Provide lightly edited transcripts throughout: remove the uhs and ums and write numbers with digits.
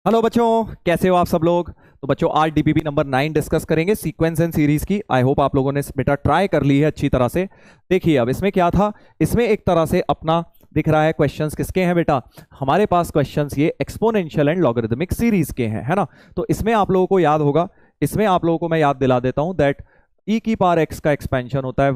Hello बच्चों, कैसे हो आप सब लोग। तो बच्चों आज डीपीपी नंबर 9 डिस्कस करेंगे सीक्वेंस एंड सीरीज की। आई होप आप लोगों ने बेटा ट्राई कर ली है अच्छी तरह से। देखिए अब इसमें क्या था, इसमें एक तरह से अपना दिख रहा है क्वेश्चंस किसके हैं बेटा, हमारे पास क्वेश्चंस ये एक्सपोनेंशियल एंड लॉगरिदमिक सीरीज के हैं, है ना। तो इसमें आप लोगों को याद होगा, इसमें आप लोगों को मैं याद दिला देता हूं दैट ई की पावर एक्स का एक्सपेंशन होता है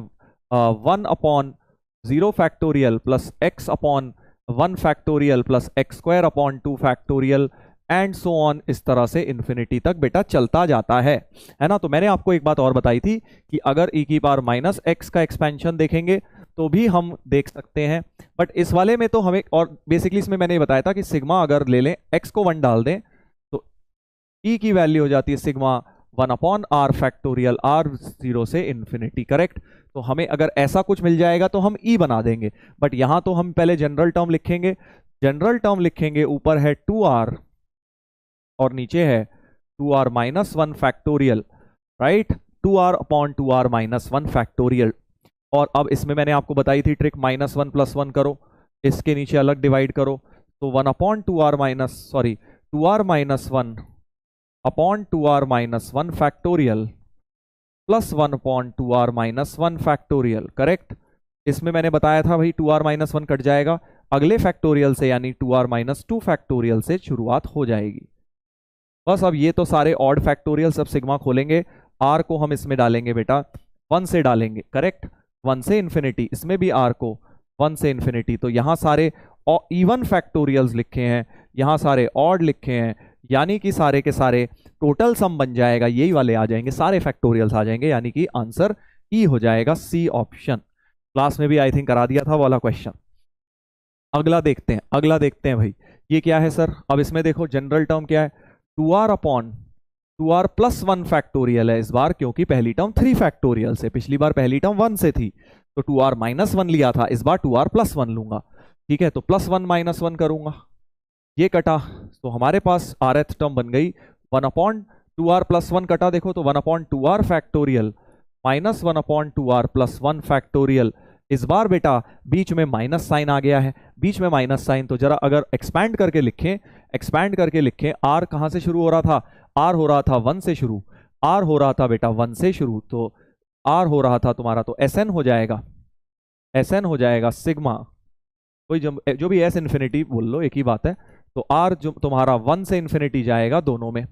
1/0 factorial plus x upon 1 factorial plus x square upon 2 factorial and so on, इस तरह से इन्फिनिटी तक बेटा चलता जाता है ना। तो मैंने आपको एक बात और बताई थी कि अगर e की पावर माइनस एक्स का एक्सपेंशन देखेंगे तो भी हम देख सकते हैं, बट इस वाले में तो हमें, और बेसिकली इसमें मैंने बताया था कि सिग्मा अगर ले लें x को 1 डाल दें तो e की वैल्यू हो जाती है सिग्मा 1/r फैक्टोरियल r 0 से इन्फिनिटी, करेक्ट। तो हमें अगर ऐसा कुछ मिल जाएगा तो हम e बना देंगे, बट यहां तो हम पहले जनरल टर्म लिखेंगे। जनरल टर्म लिखेंगे, ऊपर है 2r और नीचे है 2r minus 1 factorial, right. 2r upon 2r minus 1 factorial. और अब इसमें मैंने आपको बताई थी ट्रिक, -1 + 1 करो, इसके नीचे अलग डिवाइड करो, तो 1 upon 2r minus 2r minus 1 upon 2r minus 1 factorial plus 1 upon 2r minus 1 factorial, correct. इसमें मैंने बताया था भाई 2r माइनस 1 कट जाएगा, अगले फैक्टोरियल से यानी 2r माइनस 2 फैक्टोरियल से शुरुआत हो जाएगी। बस अब ये तो सारे ऑड फैक्टोरियल सब सिग्मा खोलेंगे, आर को हम इसमें डालेंगे बेटा 1 से डालेंगे, करेक्ट। 1 से इन्फिनिटी, इसमें भी आर को 1 से इन्फिनिटी। तो यहाँ सारे इवन फैक्टोरियल्स लिखे हैं, यहाँ सारे ऑड लिखे हैं, यानी कि सारे के सारे टोटल सम बन जाएगा, यही वाले आ जाएंगे, सारे फैक्टोरियल्स आ जाएंगे, यानी कि आंसर ई हो जाएगा, सी ऑप्शन। क्लास में भी आई थिंक करा दिया था वाला क्वेश्चन। अगला देखते हैं, अगला देखते हैं भाई, ये क्या है सर। अब इसमें देखो जनरल टर्म क्या है, 2r upon 2r plus 1 factorial है इस बार, क्योंकि पहली टर्म 3 फैक्टोरियल से, पिछली बार पहली टर्म 1 से थी, तो 2r माइनस 1 लिया था, इस बार 2r प्लस 1 लूंगा, ठीक है। तो +1 - 1 करूंगा, ये कटा, तो हमारे पास rth टर्म बन गई 1 अपॉन 2r प्लस 1 कटा, देखो तो 1 upon 2r factorial minus 1 upon 2r plus 1 factorial. इस बार बेटा बीच में माइनस साइन आ गया है, बीच में माइनस साइन, तो जरा अगर एक्सपैंड करके लिखें, एक्सपैंड करके लिखें, आर कहां से शुरू हो रहा था, आर हो रहा था 1 से शुरू, आर हो रहा था बेटा 1 से शुरू, तो आर हो रहा था तुम्हारा, तो एसएन हो जाएगा, एसएन हो जाएगा सिग्मा, कोई जो भी एस इन्फिनिटी बोल लो एक ही बात है। तो आर जो तुम्हारा 1 से इन्फिनिटी जाएगा, दोनों में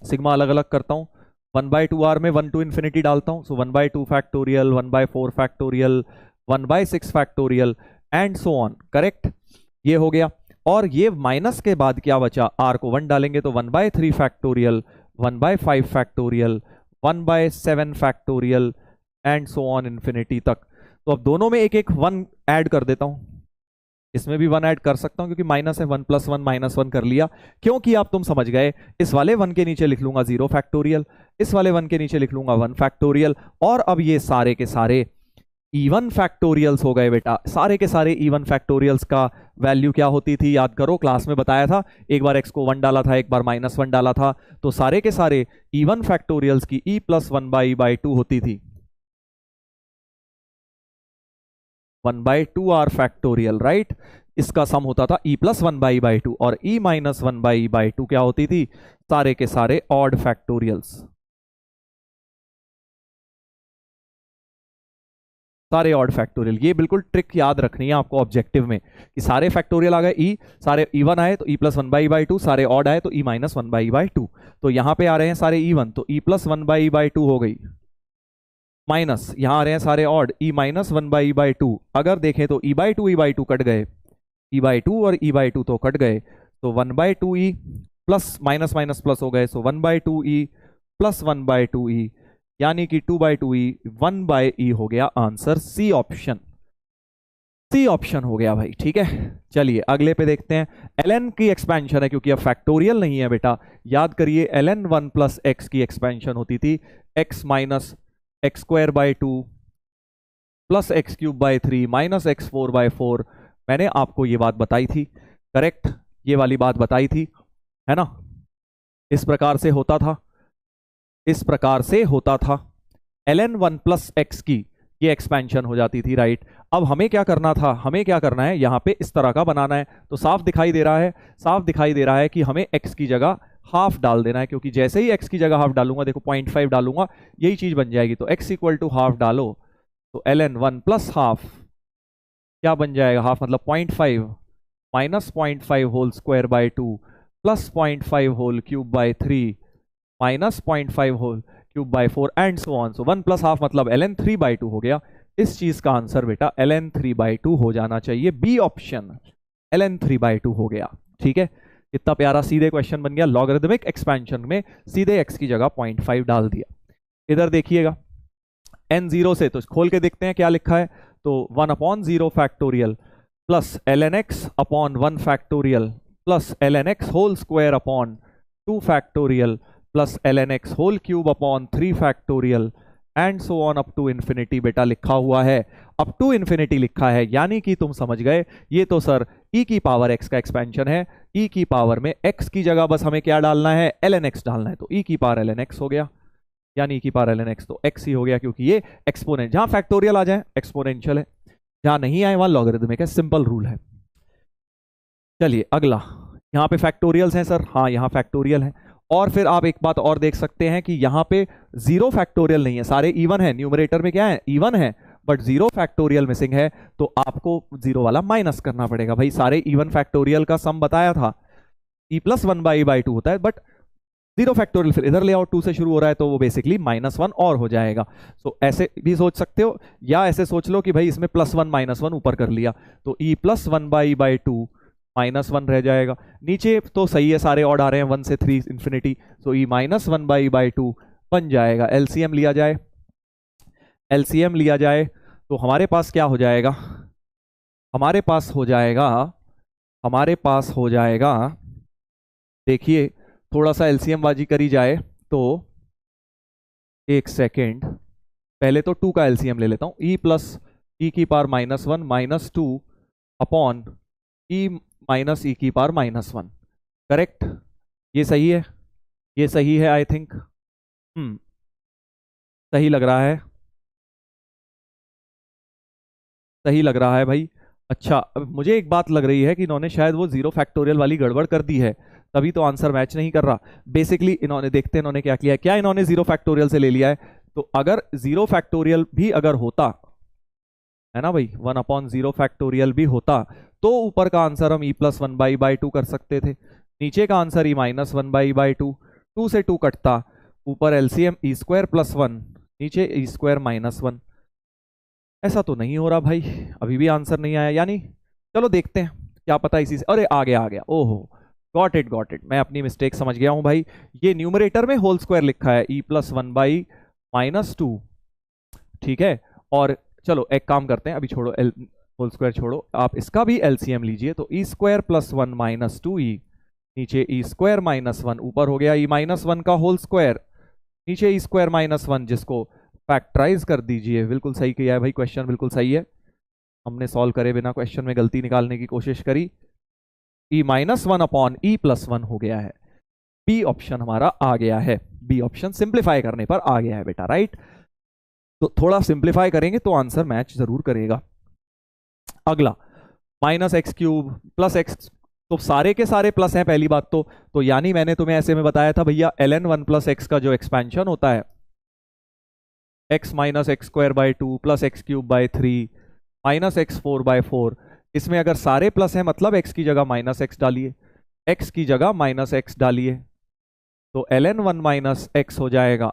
सिग्मा अलग अलग करता हूं, 1/2r में 1 to इन्फिनिटी डालता हूं, सो 1/2 factorial, 1/4 factorial, 1/6 factorial and so on, correct. ये हो गया, और ये माइनस के बाद क्या बचा, r को 1 डालेंगे तो 1/3 factorial, 1/5 factorial, 1/7 factorial and so on infinity तक। तो अब दोनों में एक एक 1 ऐड कर देता हूं, इसमें भी 1 ऐड कर सकता हूं क्योंकि माइनस है, 1 + 1 -1 कर लिया, क्योंकि आप तुम समझ गए, इस वाले 1 के नीचे लिख लूंगा 0 फैक्टोरियल, इस वाले 1 के नीचे लिख लूंगा 1 फैक्टोरियल, और अब ये सारे के सारे इवन फैक्टोरियल्स हो गए बेटा। सारे के सारे इवन फैक्टोरियल्स का वैल्यू क्या होती थी, याद करो, क्लास में बताया था, एक बार x को 1 डाला था, एक बार -1 डाला था, तो सारे के सारे इवन फैक्टोरियल्स की e + 1/2 होती थी, 1/2r फैक्टोरियल, राइट। इसका सम होता था e + 1/2, और e - 1/2 क्या होती थी, सारे के सारे ऑड फैक्टोरियल्स, सारे ऑड फैक्टोरियल। ये बिल्कुल ट्रिक याद रखनी है आपको ऑब्जेक्टिव में, कि सारे फैक्टोरियल आ गए, ई सारे इवन आए तो e + 1/2, सारे ऑड आए तो e - 1/2। तो यहां पे आ रहे हैं सारे इवन, तो e + 1/2 हो गई, माइनस यहां आ रहे हैं सारे ऑड, e - 1/2। अगर देखें तो e/2 कट गए, e/2 और e/2 तो कट गए, तो 1/2e plus minus minus plus हो गए, सो 1/2e प्लस 1/2e, यानी कि 2/2e 1/e हो गया answer, C option, C option हो गया भाई, ठीक है। चलिए अगले पे देखते हैं, ln की एक्सपेंशन है, क्योंकि अब फैक्टोरियल नहीं है बेटा, याद करिए ln 1 + x की एक्सपेंशन होती थी x - x² 2 plus x³ 3 -x4/4। मैंने आपको ये बात बताई थी, करेक्ट, ये वाली बात बताई थी, है ना। इस प्रकार से होता था, इस प्रकार से होता था, ln 1 + x की ये एक्सपेंशन हो जाती थी, राइट। अब हमें क्या करना था, हमें क्या करना है, यहाँ पे इस तरह का बनाना है। तो साफ दिखाई दे रहा है, साफ दिखाई दे रहा है कि हमें x की जगह हाफ डाल देना है, क्योंकि जैसे ही x की जगह हाफ डालूंगा, देखो 0.5 डालूंगा, यही चीज बन जाएगी। तो x इक्वल टू हाफ डालो, तो ln 1 प्लस हाफ क्या बन जाएगा, हाफ मतलब 0.5 minus 0.5 whole square by 2 plus 0.5 whole cube by 3 minus 0.5 whole cube by 4 and so on. So 1 plus half मतलब ln 3 बाय 2 हो गया। इस चीज का आंसर बेटा ln 3 बाय 2 हो जाना चाहिए, बी ऑप्शन ln 3 बाय 2 हो गया। ठीक है, कितना प्यारा सीधे क्वेश्चन बन गया। लॉगरिदमिक एक्सपेंशन में सीधे x की जगह 0.5 डाल दिया। इधर देखिएगा n 0 से, तो खोल के देखते हैं क्या लिखा है। तो 1/0 factorial plus ln x upon 1 factorial plus ln x whole square upon 2 factorial plus ln x whole cube upon 3 factorial and so on up to infinity बेटा लिखा हुआ है। अप टू इन्फिनिटी लिखा है, यानी कि तुम समझ गए, ये तो सर e की पावर x का एक्सपेंशन है। e की पावर में x की जगह बस हमें क्या डालना है, ln x डालना है। तो e की पावर ln x हो गया, यानी की पावर ln x, तो x ही हो गया, क्योंकि ये एक्सपोनेंट, जहां फैक्टोरियल आ जाए एक्सपोनेंशियल है, जहां नहीं आए वहां लॉगरिदमिक है, सिंपल रूल है। चलिए अगला, यहाँ पे फैक्टोरियल्स हैं सर, हाँ यहाँ फैक्टोरियल है। और फिर आप एक बात और देख सकते हैं कि यहाँ पे 0 फैक्टोरियल नहीं है, सारे इवन है, न्यूमरेटर में क्या है, इवन है, बट 0 फैक्टोरियल मिसिंग है। तो आपको 0 वाला माइनस करना पड़ेगा। भाई सारे इवन फैक्टोरियल का सम बताया था, e प्लस 1/2 होता है, बट 0 फैक्टोरियल फिर इधर ले आओ, 2 से शुरू हो रहा है, तो वो बेसिकली -1 और हो जाएगा। सो ऐसे भी सोच सकते हो, या ऐसे सोच लो कि भाई इसमें +1 -1 ऊपर कर लिया, तो e प्लस 1/2 -1 रह जाएगा। नीचे तो सही है, सारे ऑड आ रहे हैं 1 से 3 इंफिनिटी, सो e -1/2 बन जाएगा। एलसीएम लिया जाए, एलसीएम लिया जाए तो हमारे पास क्या हो जाएगा, हमारे पास हो जाएगा, हमारे पास हो जाएगा, देखिए थोड़ा सा एलसीएम बाजी करी जाए तो, एक सेकेंड, पहले तो 2 का एलसीएम ले लेता हूं, e प्लस e की power -1 -2 upon e minus e की पावर -1, करेक्ट, ये सही है, ये सही है आई थिंक, सही लग रहा है, सही लग रहा है भाई। अच्छा, अब मुझे एक बात लग रही है कि इन्होंने शायद वो 0 फैक्टोरियल वाली गड़बड़ कर दी है, तभी तो आंसर मैच नहीं कर रहा। बेसिकली इन्होंने, देखते हैं इन्होंने क्या किया है, क्या इन्होंने 0 फैक्टोरियल से ले लिया है। तो अगर 0 फैक्टोरियल भी अगर होता है ना भाई, 1/0 फैक्टोरियल भी होता, तो ऊपर का आंसर हम e प्लस 1/2 कर सकते थे, नीचे का आंसर e माइनस 1/2, 2 से 2 कटता, ऊपर एलसीएम e स्क्वायर प्लस 1, नीचे e स्क्वायर -1। ऐसा तो नहीं हो रहा भाई, अभी भी आंसर नहीं आया, यानी चलो देखते हैं, क्या पता इसी से, अरे आ गया आ गया, ओहो, गॉट इट गॉट इट, मैं अपनी मिस्टेक समझ गया हूं भाई। ये न्यूमरेटर में होल स्क्वायर लिखा है, e प्लस 1/-2, ठीक है। और चलो एक काम करते हैं, अभी छोड़ो होल स्क्वायर छोड़ो, आप इसका भी एलसीएम लीजिए, तो e स्क्वायर प्लस 1 -2e, नीचे e स्क्वायर -1, ऊपर हो गया e -1 का होल स्क्वायर, नीचे e स्क्वायर -1, जिसको फैक्टराइज कर दीजिए। बिल्कुल सही किया है भाई, क्वेश्चन बिल्कुल सही है, हमने सॉल्व करे बिना क्वेश्चन में गलती निकालने की कोशिश करी। e -1 अपॉन e प्लस 1 हो गया है, बी ऑप्शन हमारा आ गया है, बी ऑप्शन सिंप्लीफाई करने पर आ गया है बेटा, राइट। तो थोड़ा सिंप्लीफाई करेंगे तो आंसर मैच जरूर करेगा। अगला -x³ प्लस x, तो सारे के सारे प्लस हैं पहली बात तो यानी मैंने तुम्हें ऐसे में बताया था भैया, ln 1 प्लस x का जो एक्सपेंशन होता है, x minus x² plus x³ 3 -x4/4, इसमें अगर सारे प्लस हैं मतलब x की जगह -x डालिए, x की जगह -x डालिए, तो ln 1 माइनस x हो जाएगा,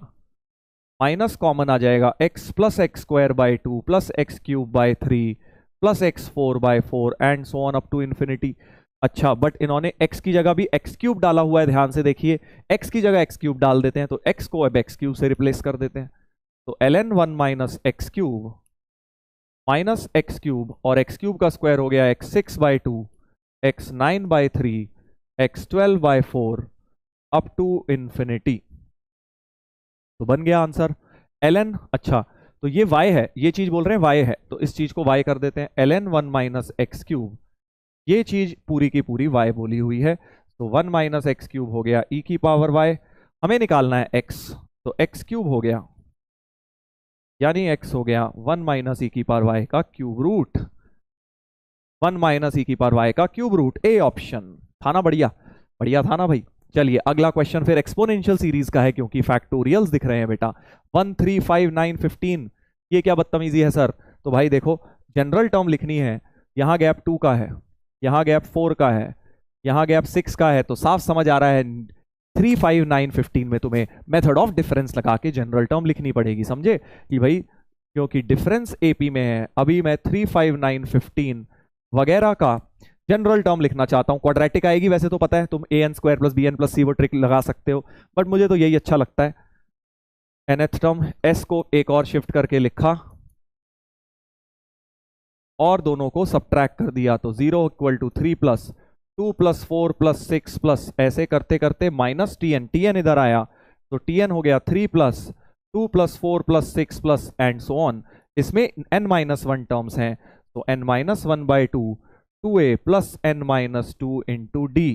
माइनस कॉमन आ जाएगा, x plus x² plus x³ plus x4/4 and so on up to infinity. अच्छा, बट इन्होंने x की जगह भी x³ डाला हुआ है, ध्यान से देखिए, x की जगह x³ डाल देते हैं, तो x को अब x³ से रिप्लेस कर देते हैं, तो ln 1 माइनस x³ और x³ का स्क्वायर हो गया x6/2, x9/3, x12/4 up to infinity, तो बन गया आंसर ln। अच्छा, तो ये y है, ये चीज बोल रहे हैं y है, तो इस चीज को y कर देते हैं, ln 1 माइनस x³, ये चीज पूरी की पूरी y बोली हुई है, तो 1 माइनस x³ हो गया e की पावर y, हमें निकालना है x, तो x³ हो गया, यानी x हो गया 1 माइनस ई की पावर वाई का क्यूब रूट, 1 माइनस ई की पावर वाई का क्यूब रूट। ए ऑप्शन था ना, बढ़िया बढ़िया था ना भाई। चलिए अगला क्वेश्चन फिर एक्सपोनेंशियल सीरीज का है, क्योंकि फैक्टोरियल्स दिख रहे हैं बेटा। 1 3 5 9 15, ये क्या बदतमीजी है सर। तो भाई देखो, जनरल टर्म लिखनी है, यहाँ गैप 2 का है, यहाँ गैप 4 का है, यहाँ गैप 6 का है, तो साफ समझ आ रहा है 3 5 9 15 में तुम्हें मेथड ऑफ डिफरेंस लगा के जनरल टर्म लिखनी पड़ेगी, समझे कि भाई, क्योंकि डिफरेंस एपी में है। अभी मैं 3 5 9 15 वगैरह का जनरल टर्म लिखना चाहता हूं। क्वाड्रेटिक आएगी वैसे तो पता है, तुम a n square plus b n plus c वो ट्रिक लगा सकते हो, बट मुझे तो यही अच्छा लगता है। nth टर्म s को एक और शिफ्ट करके लिखा और दोनों को सब्ट्रैक्ट कर दिया, तो 0 equal to 3 plus 2 plus 4 plus 6 plus ऐसे करते करते माइनस टीएन, टीएन इधर आया तो टीएन हो गया 3 plus 2 plus 4 plus 6 plus and so on. इसमें n माइनस 1 टर्म्स हैं, तो n minus 1 by 2 2a plus n minus 2 into D,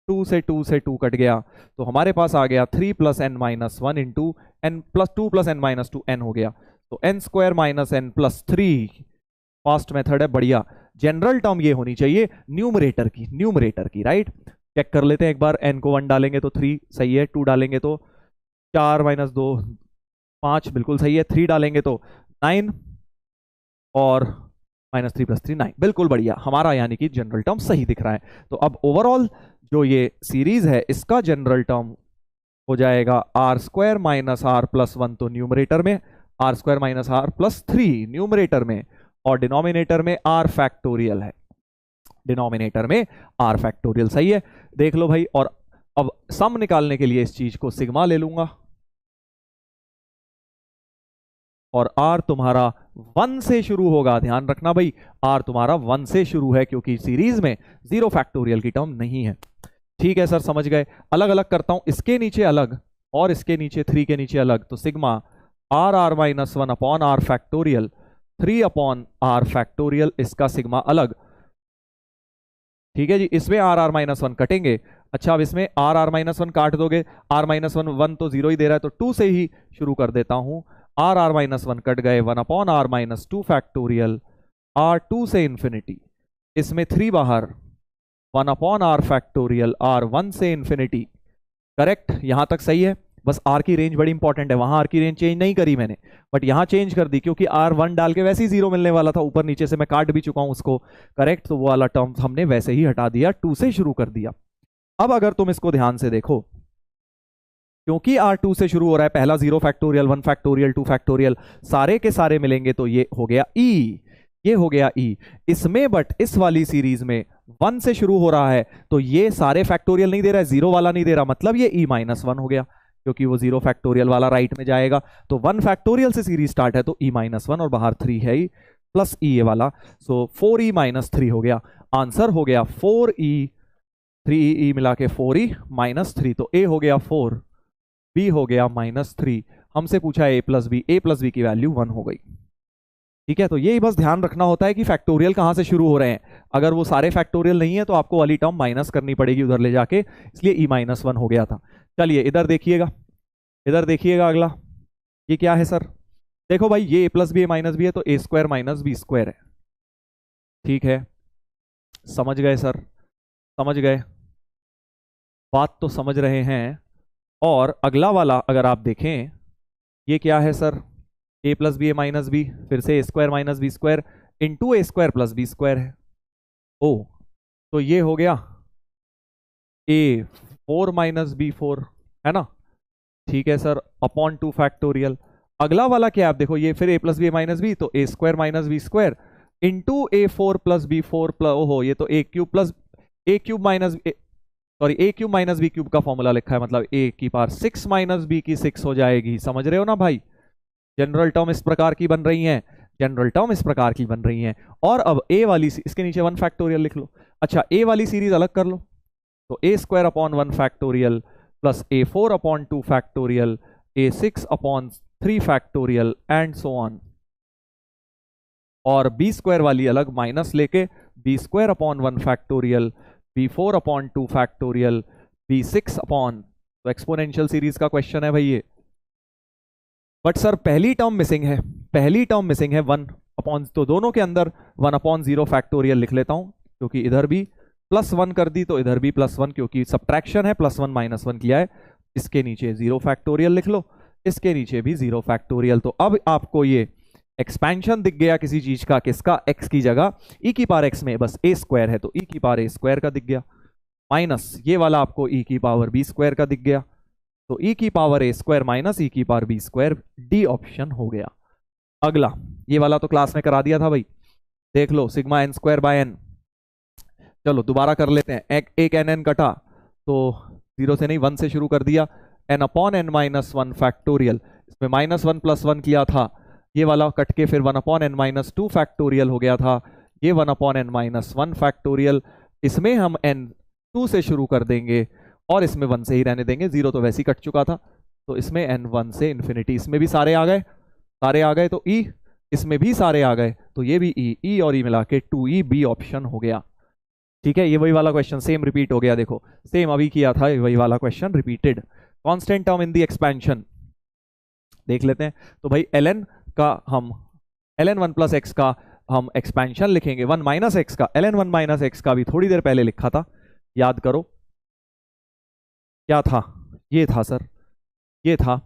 2 से 2 कट गया, तो हमारे पास आ गया 3 plus n minus 1 into n plus 2 plus n minus 2 n हो गया, तो n square minus n plus 3। Fast method है, बढ़िया। जनरल टर्म ये होनी चाहिए न्यूमरेटर की राइट। चेक कर लेते हैं एक बार, n को 1 डालेंगे तो 3 सही है, 2 डालेंगे तो 4 माइनस 2 5 बिल्कुल सही है, 3 डालेंगे तो 9 और माइनस 3 प्लस 3 9, बिल्कुल बढ़िया हमारा, यानी कि जनरल टर्म सही दिख रहा है। तो अब ओवरऑल जो ये सीरीज है इसका जनरल टर्म हो जाएगा r square minus r plus 1, तो न्यूमरेटर में r square minus r plus 3 numerator में, और डिनोमिनेटर में आर फैक्टोरियल है, डिनोमिनेटर में आर फैक्टोरियल सही है, देख लो भाई। और अब सम निकालने के लिए इस चीज को सिग्मा ले लूंगा, और आर तुम्हारा 1 से शुरू होगा, ध्यान रखना भाई, आर तुम्हारा 1 से शुरू है, क्योंकि सीरीज में 0 फैक्टोरियल की टर्म नहीं है। ठीक है सर, समझ गए। अलग अलग करता हूं, इसके नीचे अलग और इसके नीचे 3 के नीचे अलग, तो sigma r r minus 1 upon r factorial 3 upon r factorial, इसका सिग्मा अलग। ठीक है जी, इसमें आर आर माइनस 1 कटेंगे। अच्छा, अब इसमें आर आर माइनस 1 काट दोगे, आर माइनस 1 1 तो 0 ही दे रहा है, तो 2 से ही शुरू कर देता हूं। आर आर माइनस 1 कट गए, 1 upon r minus 2 factorial r 2 से इंफिनिटी, इसमें 3 बाहर, 1 अपॉन आर फैक्टोरियल आर 1 से इंफिनिटी। करेक्ट, यहां तक सही है। बस आर की रेंज बड़ी इंपॉर्टेंट है, वहां आर की रेंज चेंज नहीं करी मैंने, बट यहां चेंज कर दी, क्योंकि आर 1 डाल के वैसे ही 0 मिलने वाला था, ऊपर नीचे से मैं काट भी चुका हूं उसको। करेक्ट, तो वो वाला टर्म हमने वैसे ही हटा दिया, 2 से शुरू कर दिया। अब अगर तुम इसको ध्यान से देखो, क्योंकि R2 से शुरू हो रहा है, पहला 0 फैक्टोरियल 1 फैक्टोरियल 2 फैक्टोरियल सारे के सारे मिलेंगे, तो ये हो गया E, ये हो गया E। इसमें बट इस वाली सीरीज में 1 से शुरू हो रहा है, तो ये सारे फैक्टोरियल नहीं दे रहा है, 0 वाला नहीं दे रहा, मतलब ये E माइनस 1 हो गया, क्योंकि वो 0 फैक्टोरियल वाला राइट में जाएगा। तो 1 फैक्टोरियल से सीरीज स्टार्ट है, तो E माइनस 1 और बाहर 3 है प्लस E ये वाला, सो 4E माइनस 3 हो गया। आंसर हो गया 4E, 3E मिला के 4E माइनस 3, तो A हो गया 4, बी हो गया माइनस 3। हमसे पूछा ए प्लस बी की वैल्यू 1 हो गई। ठीक है, तो यही बस ध्यान रखना होता है कि फैक्टोरियल कहां से शुरू हो रहे हैं। अगर वो सारे फैक्टोरियल नहीं है तो आपको वाली टर्म माइनस करनी पड़ेगी उधर ले जाके, इसलिए ई माइनस 1 हो गया था। चलिए इधर देखिएगा, इधर देखिएगा अगला, ये क्या है सर। देखो भाई, ये ए plus b a minus B है, तो a square minus b square है। ठीक है, समझ गए सर, समझ गए, बात तो समझ रहे हैं। और अगला वाला अगर आप देखें, ये क्या है sir, a plus b a minus b, फिर से a square minus b square into a square plus b square है। ओ, तो ये हो गया ए 4 माइनस बी 4, है ना। ठीक है सर, अपॉन 2 फैक्टोरियल। अगला वाला क्या है, आप देखो, ये फिर a plus b a minus b, तो a square minus b square into a 4 plus b 4 plus, ओहो, ये तो a cube plus a cube minus, sorry a cube minus b cube का फॉर्मूला लिखा है, मतलब ए की पावर 6 माइनस बी की 6 हो जाएगी। समझ रहे हो ना भाई, जनरल टर्म इस प्रकार की बन रही है, जनरल टर्म इस प्रकार की बन रही है। और अब ए वाली, इसके नीचे 1 फैक्टोरियल लिख लो। अच्छा, ए वाली सीरीज अलग कर लो, तो a square upon 1 factorial plus a 4 upon 2 factorial a 6 upon 3 factorial and so on. और बी स्क्वायर वाली अलग माइनस लेके b square upon 1 factorial b4 upon 2 factorial b6 upon, तो एक्सपोनेंशियल सीरीज का क्वेश्चन है भाई ये। बट सर पहली टर्म मिसिंग है, पहली टर्म मिसिंग है 1 अपॉन, तो दोनों के अंदर 1/0 फैक्टोरियल लिख लेता हूं, क्योंकि इधर भी +1 कर दी तो इधर भी +1, क्योंकि सब्ट्रैक्शन है, +1 -1 किया है। इसके नीचे 0 फैक्टोरियल लिख लो, इसके नीचे भी 0 फैक्टोरियल। तो अब आपको ये एक्सपेंशन दिख गया किसी चीज का, किसका, x की जगह e की पावर x में बस a² है तो e की पावर a² का दिख गया, माइनस ये वाला आपको e की पावर b² का दिख गया, तो e की पावर a² माइनस e की पावर b², डी ऑप्शन हो गया। अगला ये वाला तो क्लास में करा दिया था भाई, देख लो सिग्मा n²/n। चलो दोबारा कर लेते हैं, एक n कटा तो 0 से नहीं 1 से शुरू कर दिया, n/n-1 फैक्टोरियल, इसमें -1 + 1 किया था, ये वाला कट के फिर 1/n-2 फैक्टोरियल हो गया था, ये 1/n-1 फैक्टोरियल, इसमें हम n2 से शुरू कर देंगे और इसमें 1 से ही रहने देंगे, 0 तो वैसे ही कट चुका था, तो इसमें n1 से इन्फिनिटी, इसमें भी सारे आ गए, सारे आ गए तो e, इसमें भी सारे आ गए तो ये भी e और e मिला के 2e, बी ऑप्शन हो गया। ठीक है, ये वही वाला क्वेश्चन सेम रिपीट हो गया, देखो सेम अभी किया था वही वाला question repeated. Constant term in the expansion देख लेते हैं, तो भाई ln का हम ln1 + x का हम एक्सपेंशन लिखेंगे, 1 - x का, ln1 - x का भी थोड़ी देर पहले लिखा था, याद करो क्या था, ये था सर, ये था,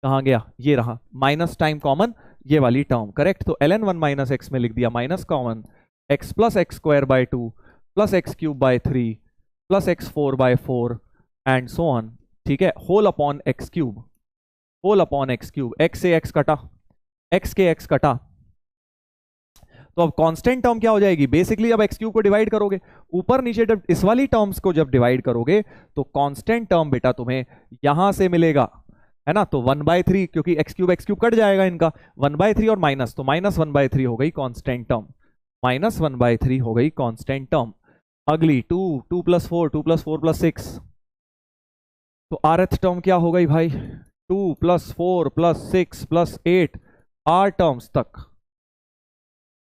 कहां गया, ये रहा, माइनस टाइम कॉमन, ये वाली टर्म करेक्ट, तो ln1 - x में लिख दिया minus common, x + x²/2 + x³/3 + x4/4 and so on, ठीक है, whole upon x³, whole upon x³, x से x कटा, x के x कटा, तो अब कांस्टेंट टर्म क्या हो जाएगी, बेसिकली अब x³ को डिवाइड करोगे, ऊपर नीचे जब इस वाली टर्म्स को जब डिवाइड करोगे तो कांस्टेंट टर्म बेटा तुम्हें यहां से मिलेगा, है ना, तो 1/3, क्योंकि x³ कट जाएगा इनका, 1/3 और माइनस, तो -1/3 हो गई कांस्टेंट टर्म, -1/3 हो गई कांस्टेंट टर्म। अगली 2 + 4 2 + 4 + 6, तो rth टर्म क्या हो गई भाई, 2 + 4 + 6 + 8, r टर्म्स तक,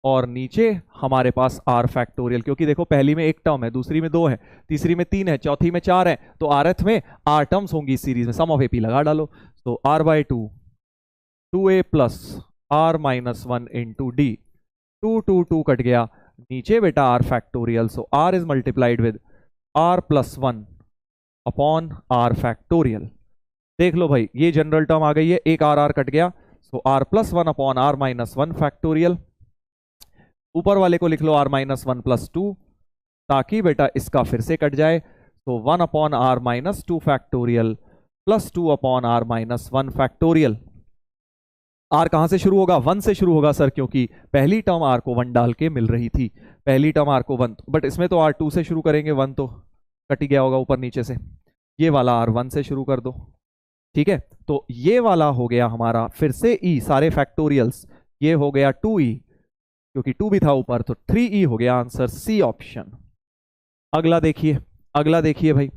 और नीचे हमारे पास r फैक्टोरियल, क्योंकि देखो पहली में एक टर्म है, दूसरी में 2 है, तीसरी में 3 है, चौथी में 4 है, तो rth में r टर्म्स होंगी इस सीरीज में, सम ऑफ AP लगा डालो, तो r/2 2a + r-1 × d, 2 2 cut गया, नीचे बेटा r factorial, so r is multiplied with r + 1 upon r factorial. देख लो भाई ये जनरल टर्म आ गई है, एक r कट गया, सो r + 1 अपॉन r-1 फैक्टोरियल, ऊपर वाले को लिख लो r-1 + 2, ताकि बेटा इसका फिर से कट जाए, तो 1 upon r-2 factorial + 2 upon r-1 factorial. r कहां से शुरू होगा, 1 से शुरू होगा सर, क्योंकि पहली टर्म r को 1 डाल के मिल रही थी, पहली टर्म r को 1, बट इसमें तो r 2 से शुरू करेंगे, 1 तो कट ही गया होगा ऊपर नीचे से, ये वाला r 1 से शुरू कर दो, ठीक है, तो ये वाला हो गया हमारा फिर से e, सारे फैक्टोरियल्स, ये हो गया 2e, क्योंकि 2 भी था ऊपर, तो 3e हो गया आंसर, सी ऑप्शन। अगला देखिए, अगला देखिए भाई,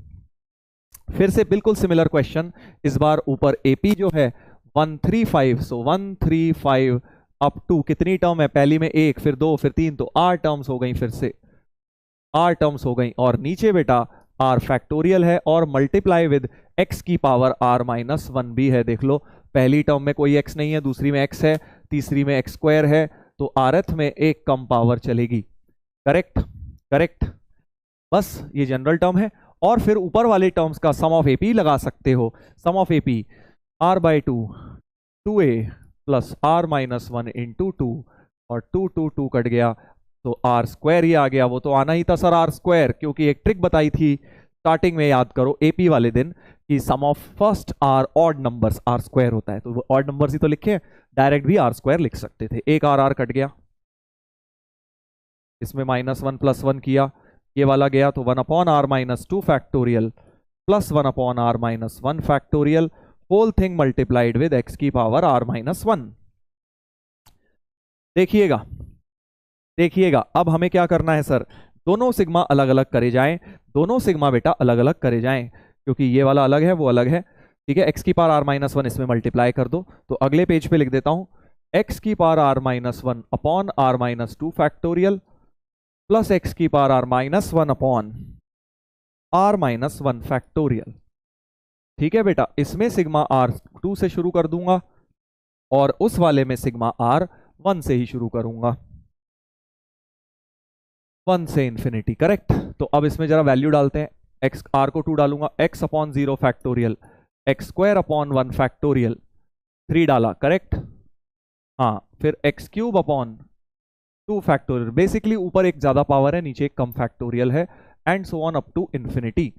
फिर से बिल्कुल सिमिलर क्वेश्चन, इस बार ऊपर AP जो है 135, सो 135 अप टू कितनी टर्म है, पहली में 1, फिर 2, फिर 3, तो r टर्म्स हो गई, फिर से r टर्म्स हो गई, और नीचे बेटा r फैक्टोरियल है और मल्टीप्लाई विद x की पावर r-1 भी है, देख लो पहली टर्म में कोई x नहीं है, दूसरी में x है, तीसरी में x² है, तो rth में एक कम पावर चलेगी, करेक्ट करेक्ट, बस ये जनरल टर्म है, और फिर ऊपर वाले टर्म्स का सम ऑफ AP लगा सकते हो, सम of AP r/2 2a + r-1 × 2, और 2 2 2 कट गया, तो r² ही आ गया, वो तो आना ही था सर r², क्योंकि एक ट्रिक बताई थी स्टार्टिंग में, याद करो AP वाले दिन, कि sum of first r odd numbers r² होता है, तो वो ऑड नंबर्स ही तो लिखे, डायरेक्ट भी r² लिख सकते थे, एक r कट गया, इसमें -1 + 1 किया, ये वाला गया, तो 1 upon r-2 factorial + 1 upon r-1 factorial, whole thing multiplied with x की पावर r-1। देखिएगा देखिएगा, अब हमें क्या करना है सर, दोनों सिग्मा अलग अलग करे जाएं, दोनों सिग्मा बेटा अलग अलग करे जाएं, क्योंकि ये वाला अलग है, वो अलग है, ठीक है, x की पावर r-1 इसमें मल्टीप्लाई कर दो, तो अगले पेज पे लिख देता हूं, x की power r-1 upon r-2 factorial plus x की power r-1 upon r-1 factorial, ठीक है बेटा, इसमें सिग्मा आर 2 से शुरू कर दूंगा और उस वाले में सिग्मा आर 1 से ही शुरू करूंगा, 1 से इंफिनिटी। करेक्ट। तो अब इसमें जरा वैल्यू डालते हैं। एक्स आर को 2 डालूंगा, x upon 0 factorial x square upon 1 factorial 3 डाला। करेक्ट। हाँ, फिर x cube upon 2 factorial, basically ऊपर एक ज्यादा पावर है, नीचे एक कम फैक्टोरियल है, and so on up to infinity.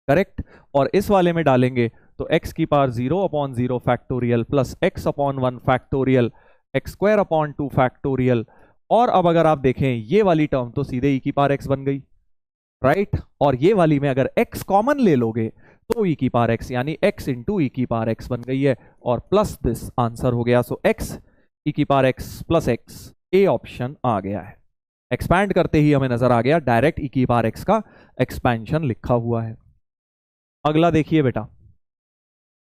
Correct. और इस वाले में डालेंगे तो x की power 0 upon 0 factorial plus x upon 1 factorial x square upon 2 factorial. और अब अगर आप देखें ये वाली टर्म तो सीधे e की पावर x बन गई, राइट। और ये वाली में अगर x कॉमन ले लोगे तो e की पावर x, यानी x इंटू e की पावर x बन गई है, और प्लस दिस आंसर हो गया। सो x e की power x plus x, a option आ गया है। एक्सपैंड करते ही हमें नजर आ गया डायरेक्ट e की पावर x का एक्सपेंशन लिखा हुआ है। अगला देखिए बेटा,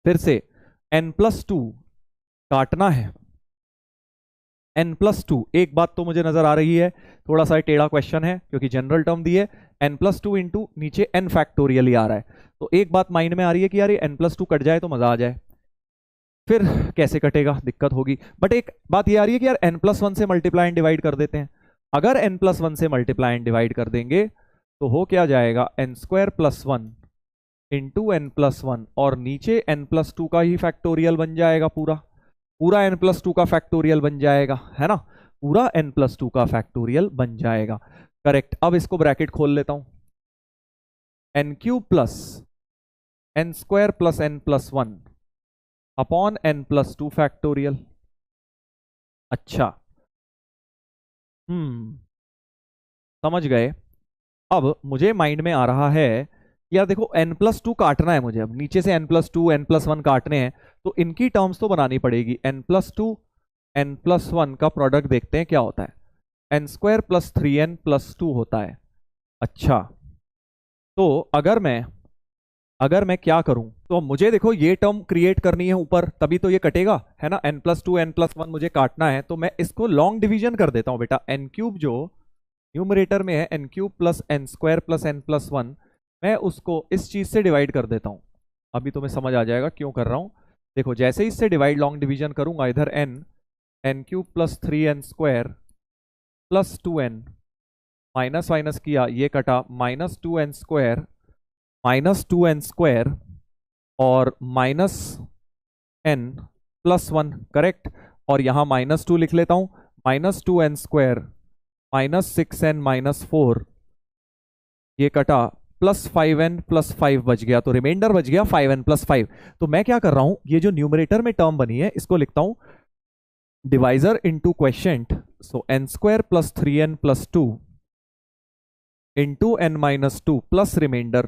फिर से n+2 काटना है। n+2, एक बात तो मुझे नजर आ रही है, थोड़ा सा टेढ़ा क्वेश्चन है क्योंकि जनरल टर्म दी है, n+2 इंटू नीचे n फैक्टोरियल ही आ रहा है। तो एक बात माइंड में आ रही है कि यार ये n+2 कट जाए तो मजा आ जाए, फिर कैसे कटेगा, दिक्कत होगी। बट एक बात ये आ रही है कि यार n+1 से मल्टीप्लाई एंड डिवाइड कर देते हैं। अगर n+1 से मल्टीप्लाई एंड डिवाइड कर देंगे तो हो क्या जाएगा, n² + 1 इंटू n+1, और नीचे n+2 का ही फैक्टोरियल बन जाएगा, पूरा पूरा n+2 का फैक्टोरियल बन जाएगा, है ना, पूरा n+2 का फैक्टोरियल बन जाएगा। करेक्ट। अब इसको ब्रैकेट खोल लेता हूं, n³ plus n² plus n+1 upon n+2 factorial. अच्छा, समझ गए। अब मुझे माइंड में आ रहा है यार देखो n+2 काटना है मुझे, अब नीचे से n+2 n+1 काटने हैं तो इनकी टर्म्स तो बनानी पड़ेगी। n+2 n+1 का प्रोडक्ट देखते हैं क्या होता है, n² + 3n + 2 होता है। अच्छा, तो अगर मैं क्या करूं, तो मुझे देखो ये टर्म क्रिएट करनी है ऊपर, तभी तो ये कटेगा, है ना। n+2 n+1 मुझे काटना है, तो मैं इसको लॉन्ग डिवीजन कर देता हूं बेटा। n³ जो न्यूमरेटर में है, n³ + n² + n+1, मैं उसको इस चीज से डिवाइड कर देता हूं। अभी तुम्हें समझ आ जाएगा क्यों कर रहा हूं। देखो, जैसे ही इससे डिवाइड लॉन्ग डिवीजन करूंगा, इधर n³ + 3n² + 2n, minus minus किया, ये कटा, -2n² -2n² और -n+1। करेक्ट। और यहां -2 लिख लेता हूं, -2n² -6n -4, ये कटा, +5n + 5 बच गया, तो रिमाइंडर बच गया 5n + 5। तो मैं क्या कर रहा हूं, ये जो न्यूमरेटर में टर्म बनी है इसको लिखता हूं divisor into quotient. So n² + 3n + 2 into n-2 plus reminder.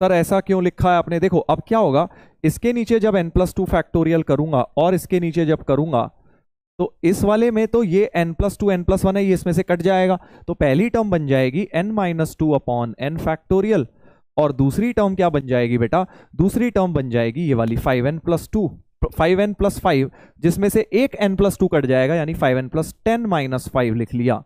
Sir ऐसा क्यों लिखा है आपने, देखो अब क्या होगा, इसके नीचे जब n+2 फैक्टोरियल करूंगा और इसके नीचे जब करूंगा तो इस वाले में तो ये n+2 n+1 है, ये इसमें से कट जाएगा, तो पहली टर्म बन जाएगी n-2 अपॉन n फैक्टोरियल, और दूसरी टर्म क्या बन जाएगी बेटा, दूसरी टर्म बन जाएगी ये वाली 5n + 5, जिसमें से एक n+2 कट जाएगा, यानी 5n + 10 - 5 लिख लिया।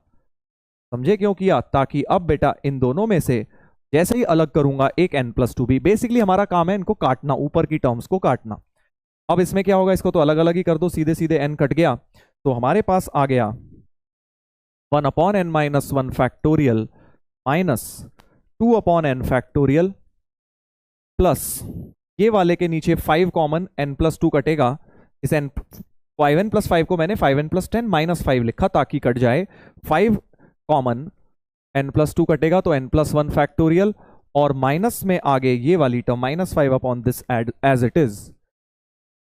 समझे क्यों किया, ताकि अब बेटा इन दोनों में से जैसे ही अलग करूंगा एक n+2 भी, बेसिकली हमारा काम है इनको काटना, ऊपर की टर्म्स को काटना। अब इसमें क्या होगा, इसको तो अलग अलग ही कर दो, सीधे सीधे n कट गया, तो हमारे पास आ गया 1/n-1 factorial -2/n factorial plus ये वाले के नीचे 5 कॉमन, n+2 कटेगा, इस 5n + 5 को मैंने 5n + 10 - 5 लिखा ताकि कट जाए, 5 कॉमन, n+2 कटेगा तो n+1 फैक्टोरियल, और माइनस में आगे ये वाली term -5 upon this as it is.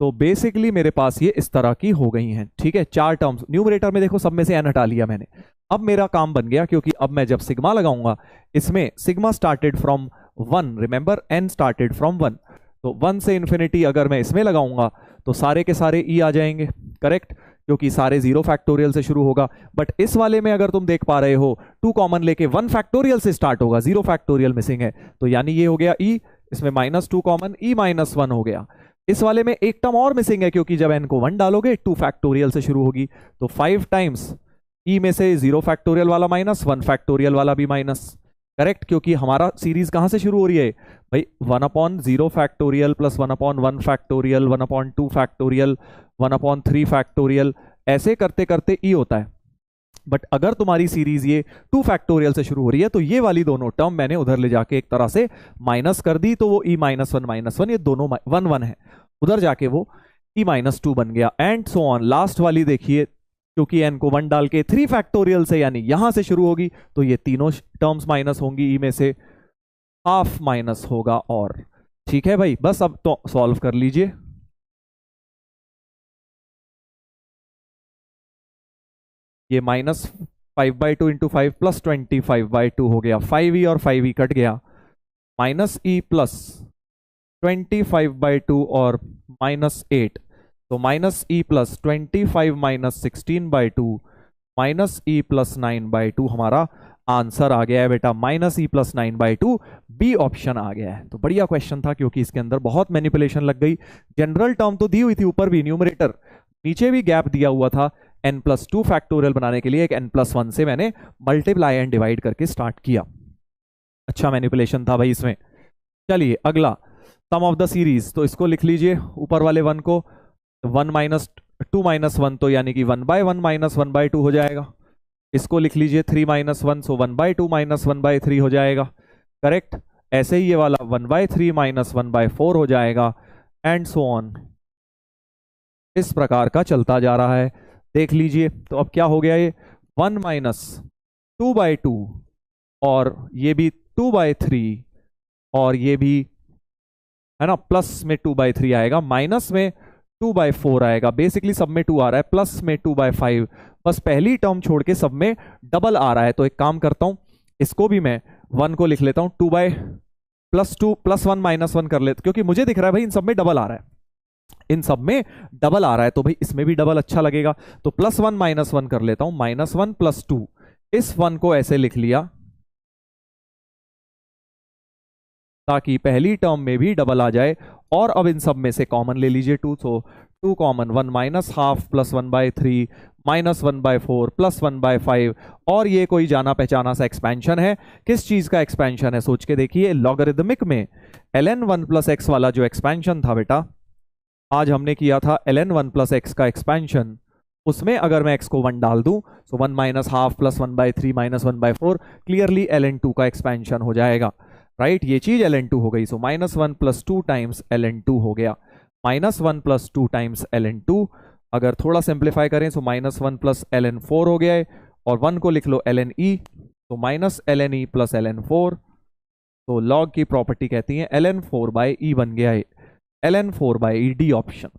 तो बेसिकली मेरे पास ये इस तरह की हो गई हैं, ठीक है, 4 टर्म्स। न्यूमरेटर में देखो सब में से n हटा लिया मैंने, अब मेरा काम बन गया, क्योंकि अब मैं जब सिग्मा लगाऊंगा, इसमें sigma started from 1, remember n started from 1, तो 1 से इंफिनिटी अगर मैं इसमें लगाऊंगा तो सारे के सारे e आ जाएंगे। करेक्ट, क्योंकि सारे 0 फैक्टोरियल से शुरू होगा। बट इस वाले में अगर तुम देख पा रहे हो 2 कॉमन लेके 1 फैक्टोरियल से स्टार्ट होगा, 0 फैक्टोरियल मिसिंग है, तो यानी ये हो गया e, इसमें -2 कॉमन, e -1 हो गया। इस वाले में एक टर्म और मिसिंग है, क्योंकि जब n को 1 डालोगे 2 फैक्टोरियल से शुरू होगी, तो 5 टाइम्स e में से 0 फैक्टोरियल वाला माइनस, 1 फैक्टोरियल वाला भी माइनस। करेक्ट, क्योंकि हमारा सीरीज कहां से शुरू हो रही है भाई, 1/0 factorial plus 1/1 factorial, 1/2 factorial, 1/3 factorial, ऐसे करते करते ई होता है। बट अगर तुम्हारी सीरीज ये 2 फैक्टोरियल से शुरू हो रही है तो ये वाली दोनों टर्म मैंने उधर ले जाके एक तरह से माइनस कर दी, तो वो ई -1 ये दोनों 1 1 है, उधर जाके वो ई -2 बन गया, एंड सो ऑन। लास्ट वाली देखिए, क्योंकि एन को 1 डाल के 3 फैक्टोरियल से यानी यहां से शुरू होगी, तो ये तीनों टर्म्स माइनस होंगी, ई में से हाफ माइनस होगा। और ठीक है भाई, बस अब तो सॉल्व कर लीजिए। ये -5/2 इंटू 5 प्लस 25/2 हो गया, 5e और 5e कट गया, -e प्लस 25/2 और -8, तो -e plus 25 minus 16/2 -e plus 9/2 हमारा आंसर आ गया है बेटा, -e प्लस 9/2 बी ऑप्शन आ गया है। तो बढ़िया क्वेश्चन था, क्योंकि इसके अंदर बहुत मैनिपुलेशन लग गई। जनरल टर्म तो दी हुई थी ऊपर भी, न्यूमरेटर नीचे भी गैप दिया हुआ था, n+2 फैक्टोरियल बनाने के लिए एक n+1 से मैंने मल्टीप्लाई एंड डिवाइड करके स्टार्ट किया। अच्छा मैनिपुलेशन था भाई इसमें। चलिए अगला, सम ऑफ द सीरीज, तो इसको लिख लीजिए ऊपर वाले 1 को, 1 - 2 - 1 तो यानी कि 1/1 -1/2 हो जाएगा। इसको लिख लीजिए 3 - 1, सो 1/2 -1/3 हो जाएगा, करेक्ट। ऐसे ही ये वाला 1/3 -1/4 हो जाएगा, एंड सो ऑन, इस प्रकार का चलता जा रहा है। देख लीजिए, तो अब क्या हो गया, ये 1 - 2/2 और ये भी 2/3 और ये भी है ना, प्लस में 2/3 आएगा, माइनस में 2/4 आएगा, बेसिकली सब में 2 आ रहा है, प्लस में 2/5, बस पहली टर्म छोड़ के सब में डबल आ रहा है। तो एक काम करता हूं, इसको भी मैं 1 को लिख लेता हूं 2/+2 +1 -1 कर लेता, क्योंकि मुझे दिख रहा है भाई इन सब में डबल आ रहा है, इन सब में डबल आ रहा है, तो भाई इसमें भी डबल अच्छा लगेगा, तो +1 -1 कर लेता हूं, -1 + 2, इस 1 को ऐसे लिख लिया ताकि पहली टर्म में भी डबल आ जाए। और अब इन सब में से कॉमन ले लीजिए 2, तो 2 कॉमन, 1 -1/2 + 1/3 -1/4 + 1/5, और ये कोई जाना पहचाना सा एक्सपेंशन है। किस चीज का एक्सपेंशन है, सोच के देखिए। लॉगरिदमिक में ln1 + x वाला जो एक्सपेंशन था बेटा, आज हमने किया था ln1 + x का एक्सपेंशन, उसमें अगर मैं x को 1 डाल दूं तो 1 -1/2 + 1/3 -1/4 क्लियरली ln2 का एक्सपेंशन हो जाएगा, राइट। ये चीज ln2 हो गई, सो -1 + 2 टाइम्स ln2 हो गया, -1 + 2 टाइम्स ln2। अगर थोड़ा सिंप्लीफाई करें तो -1 + ln4 हो गया है, और 1 को लिख लो ln e, तो -ln e + ln4, तो log की प्रॉपर्टी कहती है ln4/e बन गया है, ln4/e डी ऑप्शन।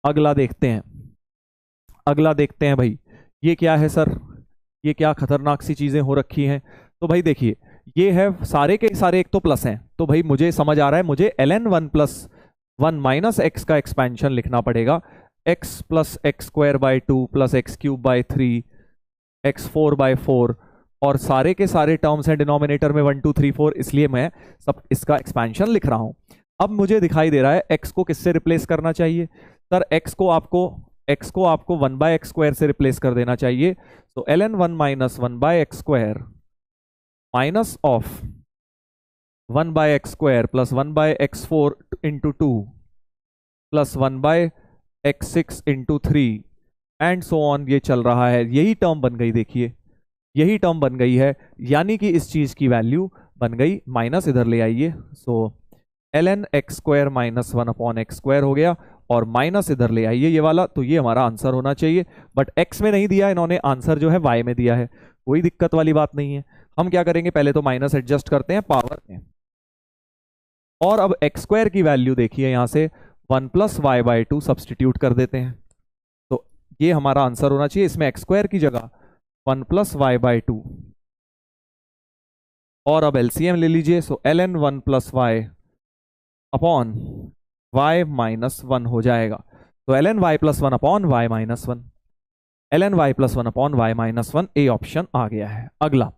अगला देखते हैं, अगला देखते हैं भाई, ये क्या है सर, ये क्या खतरनाक सी चीजें हो रखी हैं। तो भाई देखिए, ये है सारे के सारे एक तो प्लस हैं, तो भाई मुझे समझ आ रहा है, मुझे ln1 + 1 - x का एक्सपेंशन लिखना पड़ेगा, x + x² 2 + x³ 3 x4/4, और सारे के सारे टर्म्स हैं डिनोमिनेटर में 1 2 3 4, इसलिए मैं सब इसका एक्सपेंशन लिख रहा हूं। अब मुझे दिखाई दे रहा है x को किससे रिप्लेस करना चाहिए सर, x को आपको 1/x² से रिप्लेस कर देना चाहिए, तो ln1 - 1/x² minus of 1/x² + 1/x4 × 2 + 1/x6 × 3 and so on, ये चल रहा है। यही टर्म बन गई, देखिए यही टर्म बन गई है, यानी कि इस चीज की वैल्यू बन गई, माइनस इधर ले आइए, सो ln x² - 1/x² हो गया, और माइनस इधर ले आइए ये वाला, तो ये हमारा आंसर होना चाहिए। बट x में नहीं दिया इन्होंने, आंसर जो है y में दिया है, कोई दिक्कत वाली बात नहीं है। हम क्या करेंगे, पहले तो माइनस एडजस्ट करते हैं पावर में, और अब x² की वैल्यू देखिए यहां से 1 + y/2 सब्सटीट्यूट कर देते हैं, तो ये हमारा आंसर होना चाहिए। इसमें x² की जगह 1 + y/2, और अब एलसीएम ले लीजिए, सो ln 1 + y अपॉन y - 1 हो जाएगा, तो ln y + 1 upon y - 1, ln y + 1 upon y - 1, a option आ गया है। अगला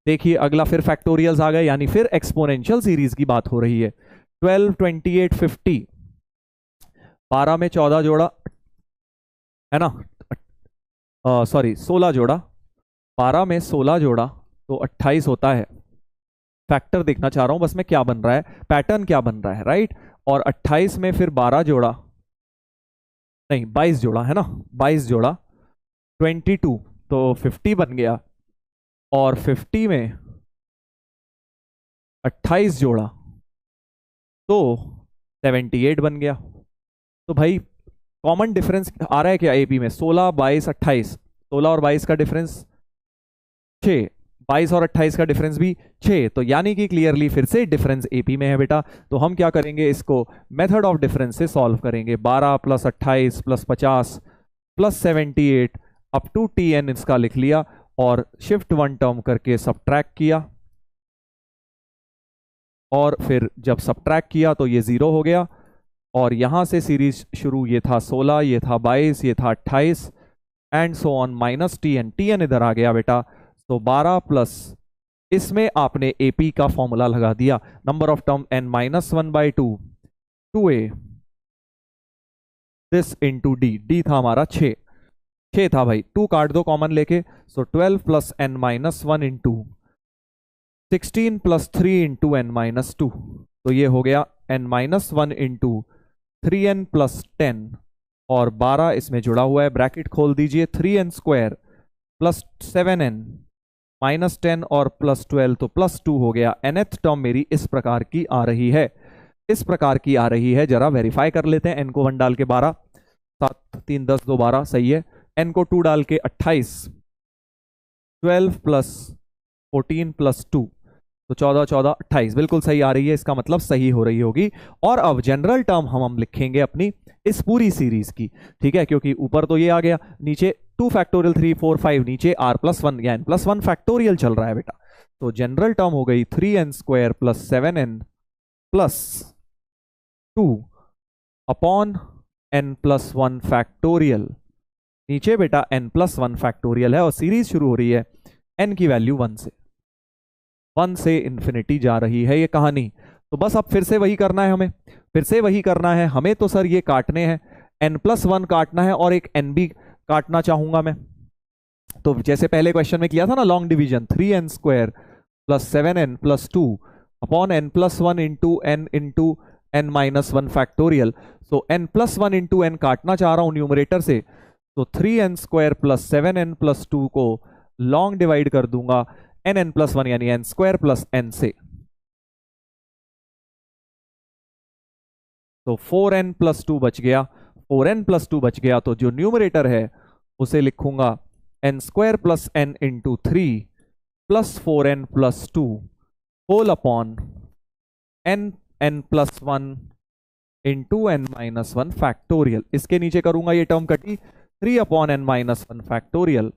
देखिए, अगला फिर फैक्टोरियल्स आ गए, यानी फिर एक्सपोनेंशियल सीरीज की बात हो रही है। 12 28 50, 12 में 14 जोड़ा है ना, सॉरी 16 जोड़ा, 12 में 16 जोड़ा तो 28 होता है, फैक्टर देखना चाह रहा हूं बस मैं, क्या बन रहा है, पैटर्न क्या बन रहा है, राइट। और 28 में फिर 12 जोड़ा, नहीं 22 जोड़ा है ना, 22 जोड़ा 22, तो 50 बन गया। और 50 में 28 जोड़ा तो 78 बन गया। तो भाई कॉमन डिफरेंस आ रहा है क्या एपी में, 16 22 28, 16 और 22 का डिफरेंस 6, 22 और 28 का डिफरेंस भी 6, तो यानी कि क्लियरली फिर से डिफरेंस एपी में है बेटा। तो हम क्या करेंगे, इसको मेथड ऑफ डिफरेंस से सॉल्व करेंगे। 12 plus 28 plus 50 plus 78 up to t n इसका लिख लिया, और शिफ्ट वन टर्म करके सबट्रैक्ट किया, और फिर जब सबट्रैक्ट किया तो ये 0 हो गया। और यहां से सीरीज शुरू, ये था 16, ये था 22, ये था 28 and so on minus TN, TN इधर आ गया बेटा। तो 12 प्लस इसमें आपने एपी का फॉर्मूला लगा दिया, number of term n minus 1/2 2a this into D, D था हमारा 6 था भाई, 2 काट दो कॉमन लेके, सो 12 plus n minus 1 into 16 plus 3 into n minus 2, तो ये हो गया n minus 1 into 3n plus 10, और 12 इसमें जुड़ा हुआ है, ब्रैकेट खोल दीजिए, 3n square plus 7n minus 10 और प्लस 12, तो प्लस 2 हो गया। nth टर्म मेरी इस प्रकार की आ रही है, इस प्रकार की आ रही है। जरा वेरीफाई कर लेते हैं, n को 1 डाल के 12, 7 3 10 2 12 सही है, n को 2 डाल के 28, 12 प्लस 14 प्लस 2, तो 14 14 28 बिल्कुल सही आ रही है, इसका मतलब सही हो रही होगी। और अब जनरल टर्म हम लिखेंगे अपनी इस पूरी सीरीज की, ठीक है, क्योंकि ऊपर तो ये आ गया, नीचे 2 फैक्टोरियल 3 4 5, नीचे r प्लस 1 या n प्लस 1 फैक्टोरियल चल रहा है बेटा। तो जनरल टर्म हो गई 3n square plus 7n plus 2 upon n plus 1 factorial, नीचे बेटा n प्लस 1 फैक्टोरियल है, और सीरीज शुरू हो रही है n की वैल्यू 1 से इंफिनिटी जा रही है ये कहानी। तो बस अब फिर से वही करना है, हमें फिर से वही करना है, हमें तो सर ये काटने हैं, n प्लस 1 काटना है और एक n भी काटना चाहूंगा मैं। तो जैसे पहले क्वेश्चन में किया था ना long division, 3n square plus 7n plus 2 upon n plus 1 into n minus 1 factorial. So n plus 1 into n काटना चाह रहा हूं न्यूमरेटर से, तो 3n square plus 7n plus 2 को लॉन्ग डिवाइड कर दूंगा n प्लस 1 यानी n स्क्वायर प्लस n से, तो 4n प्लस 2 बच गया, 4n प्लस 2 बच गया, तो जो न्यूमरेटर है उसे लिखूंगा n square plus n into 3 plus 4n plus 2 whole upon n plus 1 into n minus 1 factorial. इसके नीचे करूंगा ये टर्म कटी, 3 upon n minus 1 factorial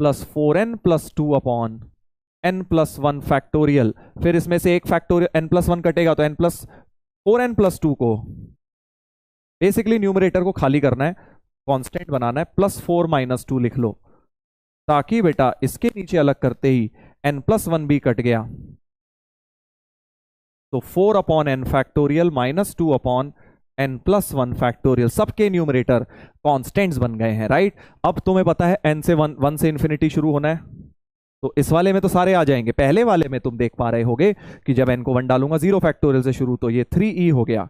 plus 4n plus 2 upon n plus 1 factorial. फिर इसमें से एक फैक्टोरियल n प्लस 1 कटेगा, तो n प्लस 4n प्लस 2 को बेसिकली न्यूमरेटर को खाली करना है, कांस्टेंट बनाना है, प्लस 4 माइनस 2 लिख लो, ताकि बेटा इसके नीचे अलग करते ही n प्लस 1 भी कट गया, तो 4 upon n factorial minus 2 upon n plus 1 factorial, सबके न्यूमरेटर कांस्टेंट्स बन गए हैं, राइट। अब तुम्हें पता है n से 1 से इंफिनिटी शुरू होना है, तो इस वाले में तो सारे आ जाएंगे। पहले वाले में तुम देख पा रहे होगे कि जब n को 1 डालूंगा 0 फैक्टोरियल से शुरू, तो ये 3e हो गया,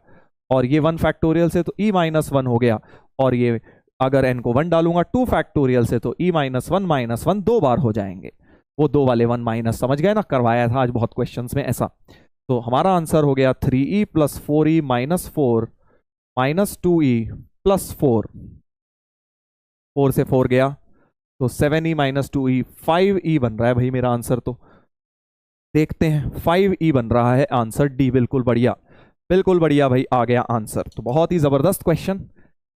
और ये 1 फैक्टोरियल से तो e माइनस 1 हो गया, और ये अगर n को 1 डालूंगा 2 फैक्टोरियल से तो e माइनस 1 2 बार हो जाएंगे। वो 2 वाले 1 माइनस समझ गए ना, करवाया था आज बहुत क्वेश्चंस में ऐसा। तो हमारा आंसर हो गया 3e plus 4e minus 4 minus 2e plus 4, 4 से 4 गया तो 7e माइनस 2e 5e बन रहा है भाई मेरा आंसर। तो देखते हैं 5e बन रहा है आंसर डी, बिल्कुल बढ़िया, बिल्कुल बढ़िया भाई, आ गया आंसर। तो बहुत ही जबरदस्त क्वेश्चन,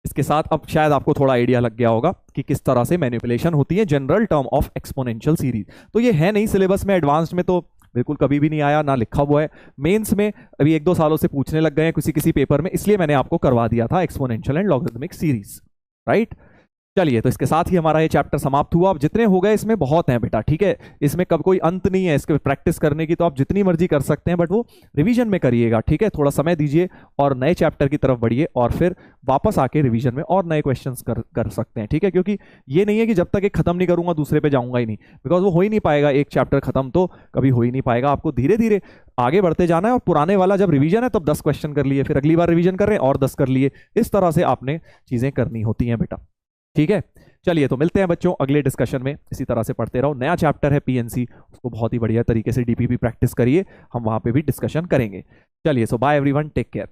इसके साथ अब शायद आपको थोड़ा आइडिया लग गया होगा कि किस तरह से मैनिपुलेशन होती है general term of exponential series. तो ये है नहीं सिलेबस में, एडवांस्ड में तो बिल्कुल कभी भी नहीं आया, ना लिखा हुआ है। मेंस में अभी 1-2 सालों से पूछने लग गए हैं किसी किसी पेपर में, इसलिए मैंने आपको करवा दिया था exponential and logarithmic series, right. चलिए, तो इसके साथ ही हमारा ये चैप्टर समाप्त हुआ। अब जितने हो गए इसमें बहुत हैं बेटा, ठीक है, इसमें कब कोई अंत नहीं है इसके प्रैक्टिस करने की, तो आप जितनी मर्जी कर सकते हैं, बट वो रिवीजन में करिएगा, ठीक है, थोड़ा समय दीजिए और नए चैप्टर की तरफ बढ़िए और फिर वापस आके रिवीजन में और नए क्वेश्चंस कर सकते हैं, ठीक है, क्योंकि ये नहीं है कि जब तक एक खत्म नहीं करूंगा दूसरे पे जाऊंगा ही नहीं, बिकॉज वो हो ही नहीं पाएगा, एक चैप्टर खत्म तो कभी हो ही नहीं पाएगा। आपको धीरे धीरे आगे बढ़ते जाना है और पुराने वाला जब रिवीजन है तब 10 क्वेश्चन कर लिए, फिर अगली बार रिवीजन कर रहे हैं और 10 कर लिए, इस तरह से आपने चीजें करनी होती हैं बेटा, ठीक है। चलिए, तो मिलते हैं बच्चों अगले डिस्कशन में, इसी तरह से पढ़ते रहो। नया चैप्टर है पीएनसी, उसको बहुत ही बढ़िया तरीके से डीपीपी प्रैक्टिस करिए, हम वहां पे भी डिस्कशन करेंगे। चलिए, सो बाय एवरीवन, टेक केयर।